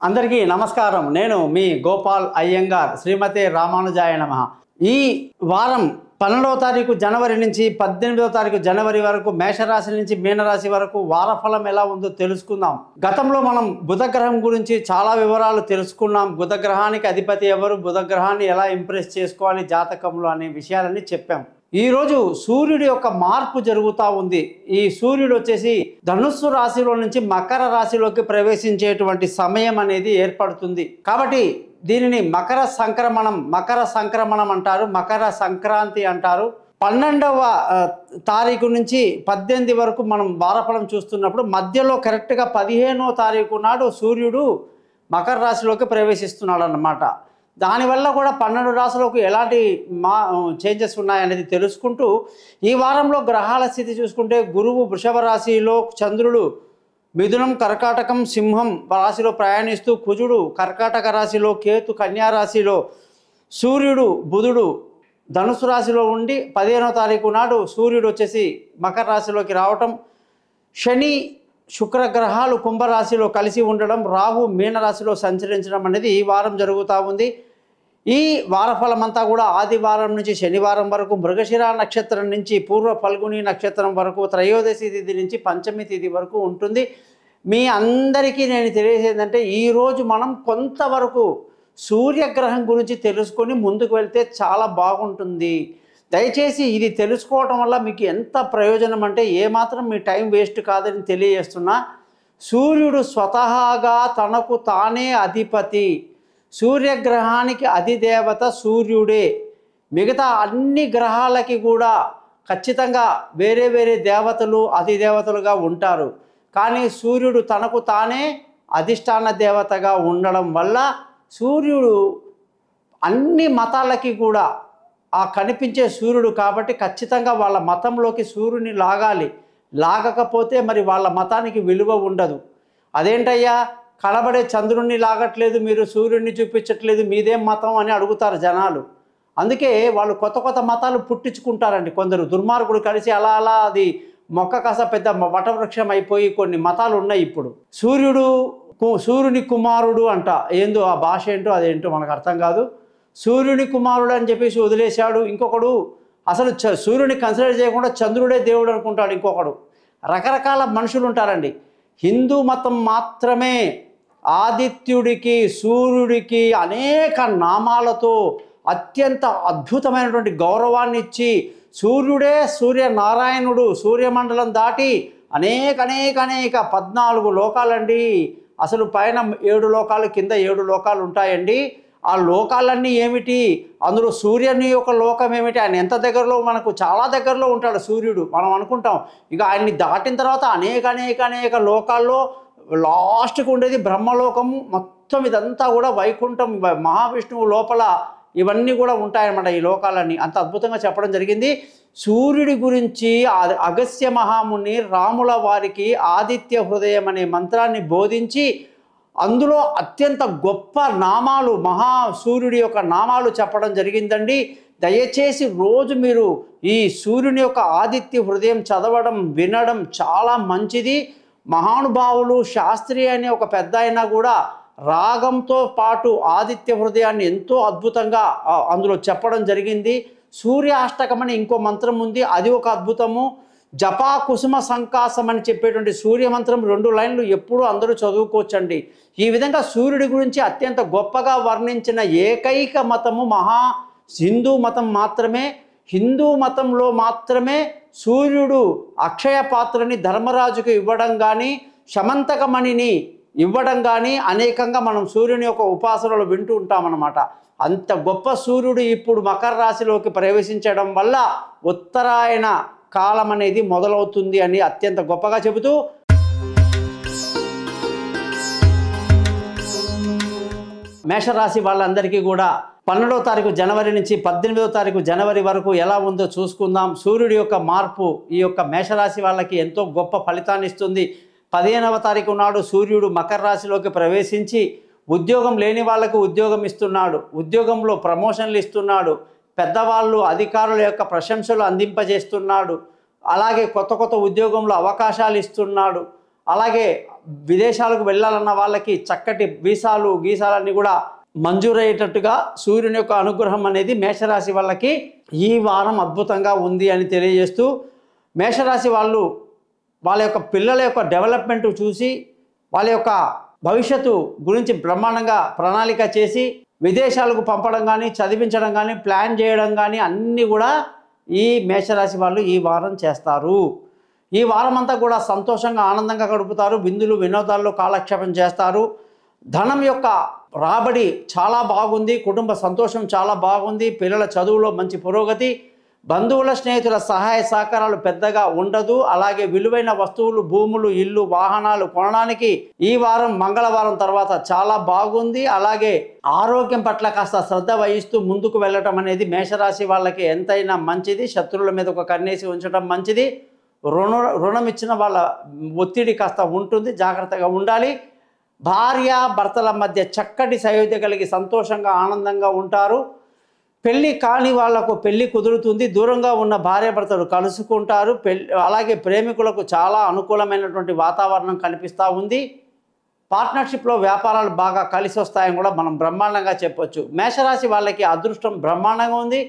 అందరికీ నమస్కారం. నేను మీ గోపాల్ అయ్యంగార్. శ్రీమతే రామానుజాయ నమః. ఈ వారం 12వ తారీఖు జనవరి నుంచి 18వ తారీఖు జనవరి వరకు మేషరాశి నుంచి మీనరాశి వరకు వారఫలం ఎలా ఉందో తెలుసుకుందాం. గతంలో మనం బుధగ్రహం గురించి చాలా వివరాలు తెలుసుకున్నాం. బుధగ్రహానికి అధిపతి ఎవరు, బుధగ్రహాన్ని ఎలా ఇంప్రెస్ చేసుకోవాలి జాతకంలో అనే విషయాలన్నీ చెప్పాం. ఈరోజు సూర్యుడి యొక్క మార్పు జరుగుతూ ఉంది. ఈ సూర్యుడు వచ్చేసి ధనుస్సు రాశిలో నుంచి మకర రాశిలోకి ప్రవేశించేటువంటి సమయం అనేది ఏర్పడుతుంది. కాబట్టి దీనిని మకర సంక్రమణం అంటారు, మకర సంక్రాంతి అంటారు. 12వ తారీఖు నుంచి 18 వరకు మనం వారఫలం చూస్తున్నప్పుడు మధ్యలో కరెక్ట్గా 15వ తారీఖు నాడు సూర్యుడు మకర రాశిలోకి ప్రవేశిస్తున్నాడు అన్నమాట. దానివల్ల కూడా 12 రాశులకు ఎలాంటి చేంజెస్ ఉన్నాయనేది తెలుసుకుంటూ ఈ వారంలో గ్రహాల స్థితి చూసుకుంటే గురువు వృషభ రాశిలో, చంద్రుడు మిథునం, కర్కాటకం, సింహం రాశిలో ప్రయాణిస్తూ, కుజుడు కర్కాటక రాశిలో, కేతు కన్యా రాశిలో, సూర్యుడు బుధుడు ధనుసు రాశిలో ఉండి 15వ తారీఖు నాడు సూర్యుడు వచ్చేసి మకర రాశిలోకి రావటం, శని శుక్రగ్రహాలు కుంభరాశిలో కలిసి ఉండడం, రాహు మీనరాశిలో సంచరించడం అనేది ఈ వారం జరుగుతూ ఉంది. ఈ వారఫలం అంతా కూడా ఆదివారం నుంచి శనివారం వరకు, మృగశిర నక్షత్రం నుంచి పూర్వ ఫల్గుని నక్షత్రం వరకు, త్రయోదశి తిథి నుంచి పంచమి తిథి వరకు ఉంటుంది. మీ అందరికీ నేను తెలియజేసేదంటే ఈరోజు మనం కొంతవరకు సూర్యగ్రహం గురించి తెలుసుకొని ముందుకు వెళ్తే చాలా బాగుంటుంది. దయచేసి ఇది తెలుసుకోవటం వల్ల మీకు ఎంత ప్రయోజనం అంటే ఏమాత్రం మీ టైం వేస్ట్ కాదని తెలియజేస్తున్నా. సూర్యుడు స్వతహాగా తనకు తానే అధిపతి. సూర్యగ్రహానికి అధిదేవత సూర్యుడే. మిగతా అన్ని గ్రహాలకి కూడా ఖచ్చితంగా వేరే వేరే దేవతలు అధిదేవతలుగా ఉంటారు. కానీ సూర్యుడు తనకు తానే అధిష్టాన దేవతగా ఉండడం వల్ల సూర్యుడు అన్ని మతాలకి కూడా ఆ కనిపించే సూర్యుడు కాబట్టి ఖచ్చితంగా వాళ్ళ మతంలోకి సూర్యుని లాగకపోతే మరి వాళ్ళ మతానికి విలువ ఉండదు. అదేంటయ్యా కనబడే చంద్రుణ్ణి లాగట్లేదు, మీరు సూర్యుడిని చూపించట్లేదు, మీదేం మతం అని అడుగుతారు జనాలు. అందుకే వాళ్ళు కొత్త కొత్త మతాలు పుట్టించుకుంటారండి. కొందరు దుర్మార్గుడు కలిసి అలా అది మొక్క కాస పెద్ద వటవృక్షం అయిపోయి కొన్ని మతాలు ఉన్నాయి ఇప్పుడు. సూర్యుని కుమారుడు అంట, ఏందో ఆ భాష ఏంటో అదేంటో మనకు అర్థం కాదు. సూర్యుని కుమారుడు అని చెప్పేసి వదిలేశాడు. ఇంకొకడు అసలు సూర్యుని కన్సిడర్ చేయకుండా చంద్రుడే దేవుడు అనుకుంటాడు. ఇంకొకడు రకరకాల మనుషులు ఉంటారండి. హిందూ మతం మాత్రమే ఆదిత్యుడికి సూర్యుడికి అనేక నామాలతో అత్యంత అద్భుతమైనటువంటి గౌరవాన్ని ఇచ్చి సూర్యుడే సూర్యనారాయణుడు సూర్యమండలం దాటి అనేక 14 లోకాలండి. అసలు పైన 7 లోకాలు, కింద 7 లోకాలు ఉంటాయండి. ఆ లోకాలన్నీ ఏమిటి, అందులో సూర్యుని యొక్క లోకం ఏమిటి, ఆయన ఎంత దగ్గరలో, మనకు చాలా దగ్గరలో ఉంటాడు సూర్యుడు. మనం అనుకుంటాం ఇక ఆయన్ని దాటిన తర్వాత అనేక లోకాల్లో లాస్ట్కి ఉండేది బ్రహ్మలోకము. మొత్తం ఇదంతా కూడా వైకుంఠం, మహావిష్ణువు లోపల ఇవన్నీ కూడా ఉంటాయన్నమాట. ఈ లోకాలన్నీ అంత అద్భుతంగా చెప్పడం జరిగింది. సూర్యుడి గురించి అగస్త్య మహాముని రాముల వారికి ఆదిత్య హృదయం అనే మంత్రాన్ని బోధించి అందులో అత్యంత గొప్ప నామాలు, సూర్యుడి యొక్క నామాలు చెప్పడం జరిగిందండి. దయచేసి రోజు మీరు ఈ సూర్యుని యొక్క ఆదిత్య హృదయం చదవడం, వినడం చాలా మంచిది. మహానుభావులు శాస్త్రి అనే ఒక పెద్ద అయినా కూడా రాగంతో పాటు ఆదిత్య హృదయాన్ని ఎంతో అద్భుతంగా అందులో చెప్పడం జరిగింది. సూర్యాష్టకం అని ఇంకో మంత్రం ఉంది, అది ఒక అద్భుతము. జపా కుసుమ సంకాసం అని చెప్పేటువంటి సూర్యమంత్రం 2 లైన్లు ఎప్పుడూ అందరూ చదువుకోవచ్చండి. ఈ విధంగా సూర్యుడి గురించి అత్యంత గొప్పగా వర్ణించిన ఏకైక మతము హిందూ మతం మాత్రమే. హిందూ మతంలో మాత్రమే సూర్యుడు అక్షయ పాత్రని ధర్మరాజుకు ఇవ్వడం కానీ, శమంతకమణిని ఇవ్వడం కానీ అనేకంగా మనం సూర్యుని యొక్క ఉపాసనలు వింటూ ఉంటామన్నమాట. అంత గొప్ప సూర్యుడు ఇప్పుడు మకర రాశిలోకి ప్రవేశించడం వల్ల ఉత్తరాయణ కాలం అనేది మొదలవుతుంది అని అత్యంత గొప్పగా చెబుతూ మేషరాశి వాళ్ళందరికీ కూడా 12వ తారీఖు జనవరి నుంచి 18వ తారీఖు జనవరి వరకు ఎలా ఉందో చూసుకుందాం. సూర్యుడి యొక్క మార్పు ఈ యొక్క మేషరాశి వాళ్ళకి ఎంతో గొప్ప ఫలితాన్ని ఇస్తుంది. 15వ తారీఖు నాడు సూర్యుడు మకర రాశిలోకి ప్రవేశించి ఉద్యోగం లేని వాళ్ళకు ఉద్యోగం ఇస్తున్నాడు, ఉద్యోగంలో ప్రమోషన్లు ఇస్తున్నాడు, పెద్దవాళ్ళు అధికారుల యొక్క ప్రశంసలు అందింపజేస్తున్నాడు, అలాగే కొత్త ఉద్యోగంలో అవకాశాలు ఇస్తున్నాడు. అలాగే విదేశాలకు వెళ్ళాలన్న వాళ్ళకి చక్కటి వీసాలు గీసాలన్నీ కూడా మంజూరయ్యేటట్టుగా సూర్యుని యొక్క అనుగ్రహం అనేది మేషరాశి వాళ్ళకి ఈ వారం అద్భుతంగా ఉంది అని తెలియజేస్తూ, మేషరాశి వాళ్ళు వాళ్ళ యొక్క పిల్లల యొక్క డెవలప్మెంట్ చూసి వాళ్ళ యొక్క భవిష్యత్తు గురించి బ్రహ్మాండంగా ప్రణాళిక చేసి విదేశాలకు పంపడం కానీ, చదివించడం కానీ, ప్లాన్ చేయడం కానీ అన్నీ కూడా ఈ మేషరాశి వాళ్ళు ఈ వారం చేస్తారు. ఈ వారం అంతా కూడా సంతోషంగా ఆనందంగా గడుపుతారు. విందులు వినోదాల్లో కాలక్షేపం చేస్తారు. ధనం యొక్క రాబడి చాలా బాగుంది. కుటుంబ సంతోషం చాలా బాగుంది. పిల్లల చదువులో మంచి పురోగతి. బంధువుల స్నేహితుల సహాయ సహకారాలు పెద్దగా ఉండదు. అలాగే విలువైన వస్తువులు, భూములు, ఇల్లు, వాహనాలు కొనడానికి ఈ వారం మంగళవారం తర్వాత చాలా బాగుంది. అలాగే ఆరోగ్యం పట్ల కాస్త శ్రద్ధ వహిస్తూ ముందుకు వెళ్ళటం అనేది మేషరాశి వాళ్ళకి ఎంతైనా మంచిది. శత్రువుల మీద ఒక కన్నేసి ఉంచడం మంచిది. రుణం ఇచ్చిన వాళ్ళ ఒత్తిడి కాస్త ఉంటుంది, జాగ్రత్తగా ఉండాలి. భార్య భర్తల మధ్య చక్కటి సయోధ్య కలిగి సంతోషంగా ఆనందంగా ఉంటారు. పెళ్ళి కాని వాళ్లకు పెళ్ళి కుదురుతుంది. దూరంగా ఉన్న భార్యాభర్తలు కలుసుకుంటారు. అలాగే ప్రేమికులకు చాలా అనుకూలమైనటువంటి వాతావరణం కనిపిస్తూ ఉంది. పార్ట్నర్షిప్లో వ్యాపారాలు బాగా కలిసి వస్తాయని కూడా మనం బ్రహ్మాండంగా చెప్పొచ్చు. మేషరాశి వాళ్ళకి అదృష్టం బ్రహ్మాండంగా ఉంది.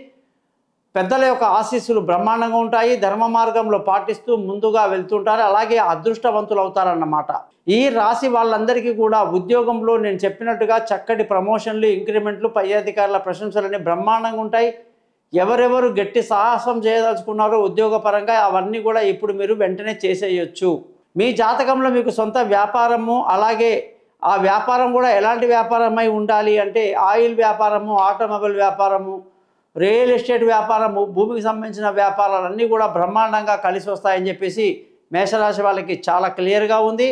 పెద్దల యొక్క ఆశీస్సులు బ్రహ్మాండంగా ఉంటాయి. ధర్మ మార్గంలో పాటిస్తూ ముందుగా వెళ్తుంటారు. అలాగే అదృష్టవంతులు అవుతారన్నమాట. ఈ రాశి వాళ్ళందరికీ కూడా ఉద్యోగంలో నేను చెప్పినట్టుగా చక్కటి ప్రమోషన్లు, ఇంక్రిమెంట్లు, పై అధికారుల ప్రశంసలన్నీ బ్రహ్మాండంగా ఉంటాయి. ఎవరెవరు గట్టి సాహసం చేయదలుచుకున్నారో ఉద్యోగపరంగా అవన్నీ కూడా ఇప్పుడు మీరు వెంటనే చేసేయచ్చు. మీ జాతకంలో మీకు సొంత వ్యాపారము, అలాగే ఆ వ్యాపారం కూడా ఎలాంటి వ్యాపారమై ఉండాలి అంటే ఆయిల్ వ్యాపారము, ఆటోమొబైల్ వ్యాపారము, రియల్ ఎస్టేట్ వ్యాపారము, భూమికి సంబంధించిన వ్యాపారాలన్నీ కూడా బ్రహ్మాండంగా కలిసి వస్తాయని చెప్పేసి మేషరాశి వాళ్ళకి చాలా క్లియర్గా ఉంది.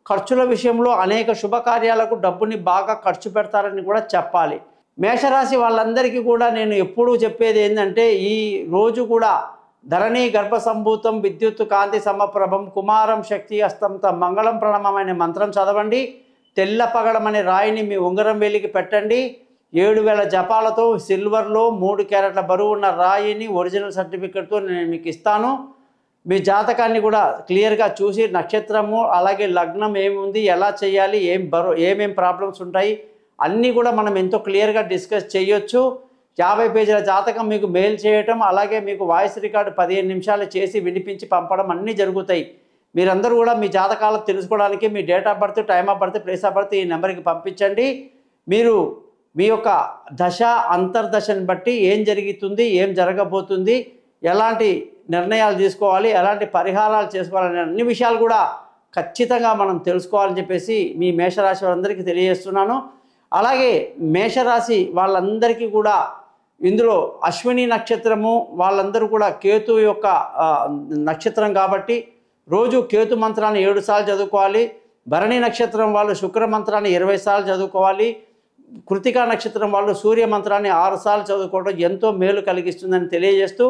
ఖర్చుల విషయంలో అనేక శుభకార్యాలకు డబ్బుని బాగా ఖర్చు పెడతారని కూడా చెప్పాలి. మేషరాశి వాళ్ళందరికీ కూడా నేను ఎప్పుడూ చెప్పేది ఏంటంటే, ఈ రోజు కూడా ధరణి గర్భసంభూతం విద్యుత్ కాంతి సమప్రభం కుమారం శక్తి అస్తంత మంగళం ప్రణమం అనే మంత్రం చదవండి. తెల్ల పగడం అనే రాయిని మీ ఉంగరం వేలికి పెట్టండి. 7000 జపాలతో సిల్వర్లో 3 క్యారెట్ల బరువు ఉన్న రాయిని ఒరిజినల్ సర్టిఫికెట్తో నేను మీకు ఇస్తాను. మీ జాతకాన్ని కూడా క్లియర్గా చూసి నక్షత్రము, అలాగే లగ్నం ఏముంది, ఎలా చేయాలి, ఏమేం ప్రాబ్లమ్స్ ఉంటాయి అన్నీ కూడా మనం ఎంతో క్లియర్గా డిస్కస్ చేయొచ్చు. 50 పేజీల జాతకం మీకు మెయిల్ చేయటం, అలాగే మీకు వాయిస్ రికార్డు 15 నిమిషాలు చేసి వినిపించి పంపడం అన్నీ జరుగుతాయి. మీరందరూ కూడా మీ జాతకాలు తెలుసుకోవడానికి మీ date of birth, time of birth, place of birth ఈ నెంబర్కి పంపించండి. మీరు మీ యొక్క దశ అంతర్దశని బట్టి ఏం జరుగుతుంది, ఏం జరగబోతుంది, ఎలాంటి నిర్ణయాలు తీసుకోవాలి, ఎలాంటి పరిహారాలు చేసుకోవాలనే అన్ని విషయాలు కూడా ఖచ్చితంగా మనం తెలుసుకోవాలని చెప్పేసి మీ మేషరాశి వాళ్ళందరికీ తెలియజేస్తున్నాను. అలాగే మేషరాశి వాళ్ళందరికీ కూడా ఇందులో అశ్విని నక్షత్రము వాళ్ళందరూ కూడా కేతు యొక్క నక్షత్రం కాబట్టి రోజు కేతు మంత్రాన్ని 7 సార్లు చదువుకోవాలి. భరణి నక్షత్రం వాళ్ళు శుక్ర మంత్రాన్ని 20 సార్లు చదువుకోవాలి. కృతికా నక్షత్రం వాళ్ళు సూర్య మంత్రాన్ని 6 సార్లు చదువుకోవడం ఎంతో మేలు కలిగిస్తుందని తెలియజేస్తూ,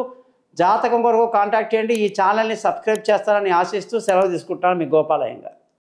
జాతకం కొరకు కాంటాక్ట్ చేయండి. ఈ ఛానల్ని సబ్స్క్రైబ్ చేస్తారని ఆశిస్తూ సెలవు తీసుకుంటాను. మీ గోపాల్ అయ్యంగార్.